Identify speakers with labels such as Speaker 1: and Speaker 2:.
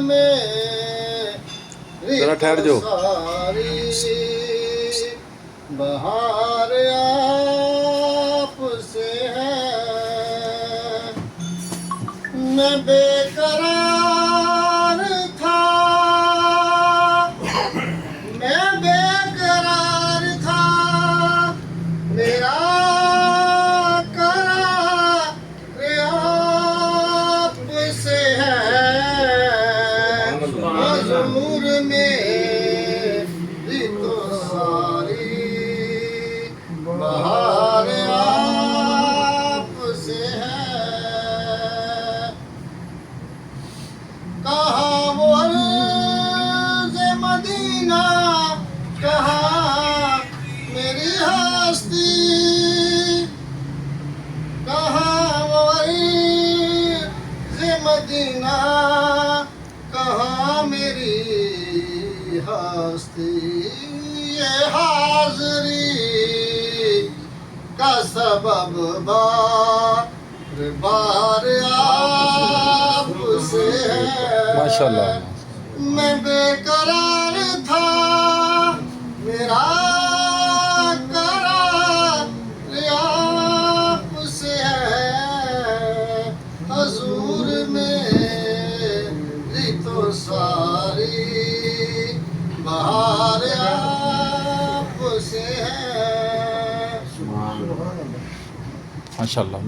Speaker 1: में
Speaker 2: जरा ठहर जाओ।
Speaker 1: सारी बहार आपसे है। मैं बेकरार था, मैं बेकरार था, मेरा करार आपसे है। हुजूर मेरी तो सारी बहार आपसे है। कहाँ वो अर्ज़ मदीना, कहाँ मेरी हस्ती, कहाँ वो अर्ज़ मदीना, कहाँ मेरी हस्ती। ये हाज़री का सबब बार बार आपसे है।
Speaker 2: माशाल्लाह।
Speaker 1: मैं बेकरार था, मेरा करार आपसे है। हुजूर मेरी तो सारी बहार आपसे है।
Speaker 2: माशाल्लाह माशाल्लाह।